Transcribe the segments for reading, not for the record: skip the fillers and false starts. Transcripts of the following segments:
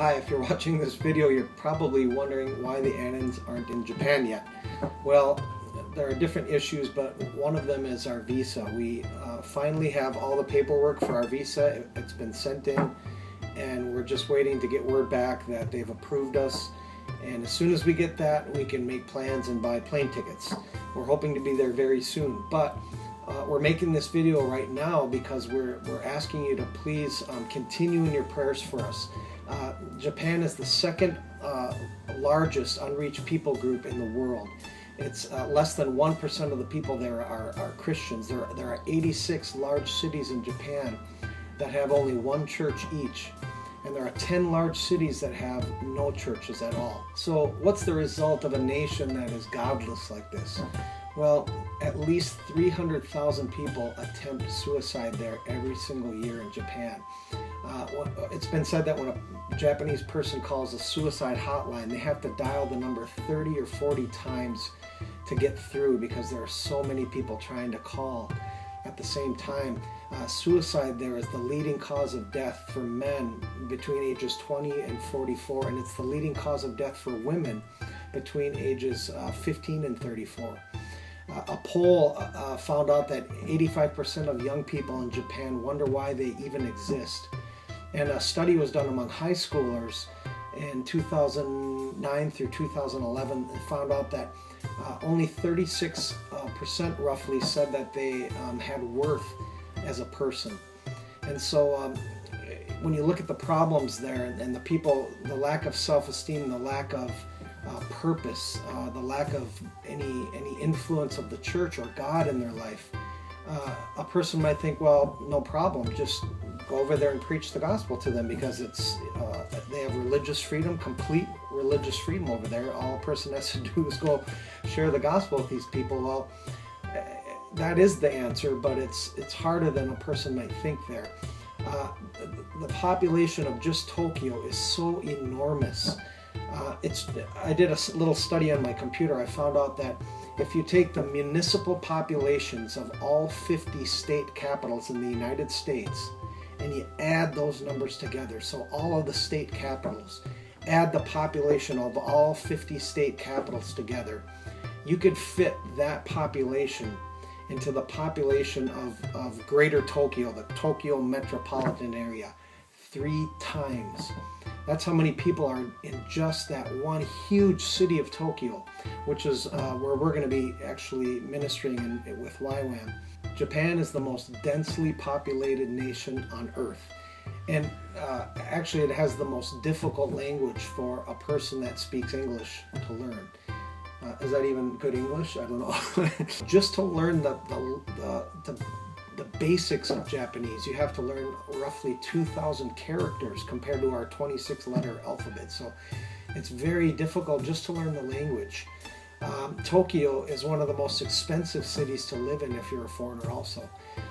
Hi, if you're watching this video, you're probably wondering why the Annands aren't in Japan yet. Well, there are different issues, but one of them is our visa. We finally have all the paperwork for our visa. It's been sent in, and we're just waiting to get word back that they've approved us. And as soon as we get that, we can make plans and buy plane tickets. We're hoping to be there very soon, but we're making this video right now because we're asking you to please continue in your prayers for us. Japan is the second largest unreached people group in the world. It's less than 1% of the people there are Christians. There are 86 large cities in Japan that have only one church each. And there are 10 large cities that have no churches at all. So what's the result of a nation that is godless like this? Well, at least 300,000 people attempt suicide there every single year in Japan. It's been said that when a Japanese person calls a suicide hotline, they have to dial the number 30 or 40 times to get through because there are so many people trying to call at the same time. Suicide there is the leading cause of death for men between ages 20 and 44, and it's the leading cause of death for women between ages 15 and 34. A poll found out that 85% of young people in Japan wonder why they even exist. And a study was done among high schoolers in 2009 through 2011 and found out that only 36% roughly said that they had worth as a person. And so when you look at the problems there and the people, the lack of self-esteem, the lack of purpose, the lack of any influence of the church or God in their life, a person might think, well, no problem, just go over there and preach the gospel to them because they have religious freedom, complete religious freedom over there. All a person has to do is go share the gospel with these people. Well, that is the answer, but it's harder than a person might think there. The population of just Tokyo is so enormous. I did a little study on my computer. I found out that if you take the municipal populations of all 50 state capitals in the United States and you add those numbers together, so all of the state capitals, add the population of all 50 state capitals together, you could fit that population into the population of Greater Tokyo, the Tokyo metropolitan area, 3 times. That's how many people are in just that one huge city of Tokyo, which is where we're going to be actually ministering with YWAM. Japan is the most densely populated nation on earth. And actually it has the most difficult language for a person that speaks English to learn. Is that even good English? I don't know. Just to learn the basics of Japanese, you have to learn roughly 2,000 characters compared to our 26-letter alphabet. So it's very difficult just to learn the language. Tokyo is one of the most expensive cities to live in if you're a foreigner also.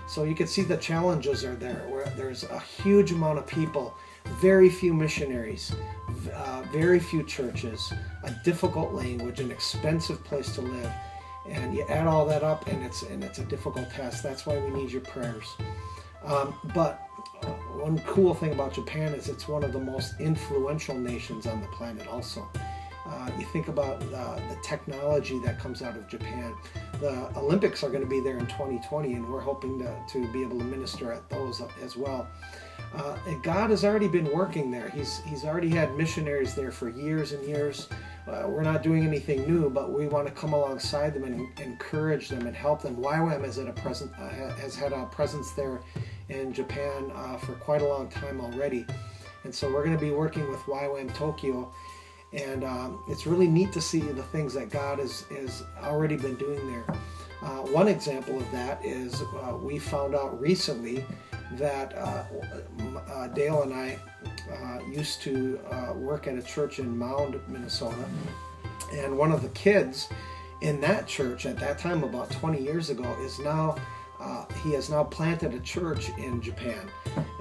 So you can see the challenges are there, where there's a huge amount of people, very few missionaries, very few churches, a difficult language, an expensive place to live. And you add all that up, and it's a difficult task. That's why we need your prayers. But one cool thing about Japan is it's one of the most influential nations on the planet also. You think about the technology that comes out of Japan. The Olympics are going to be there in 2020, and we're hoping to be able to minister at those as well. And God has already been working there. He's already had missionaries there for years and years. We're not doing anything new, but we want to come alongside them and encourage them and help them. YWAM has had a presence there in Japan for quite a long time already. And so we're going to be working with YWAM Tokyo. And it's really neat to see the things that God has already been doing there. One example of that is we found out recently that Dayle and I used to work at a church in Mound, Minnesota. And one of the kids in that church at that time, about 20 years ago, he has now planted a church in Japan.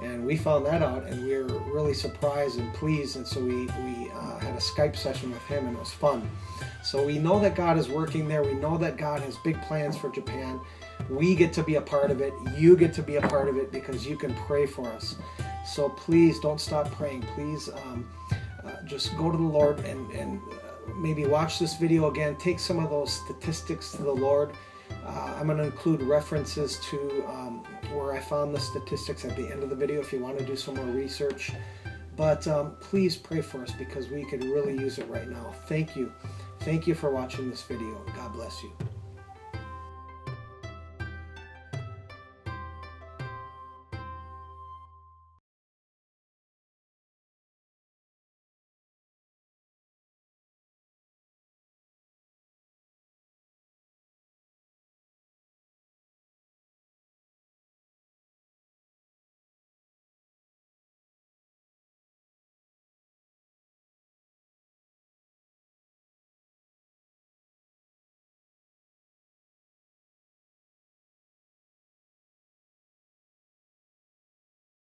And we found that out, and we were really surprised and pleased. And so we had a Skype session with him, and it was fun. So we know that God is working there. We know that God has big plans for Japan. We get to be a part of it. You get to be a part of it because you can pray for us. So please don't stop praying. Please just go to the Lord and maybe watch this video again. Take some of those statistics to the Lord. I'm going to include references to where I found the statistics at the end of the video if you want to do some more research. But please pray for us because we could really use it right now. Thank you. Thank you for watching this video. God bless you.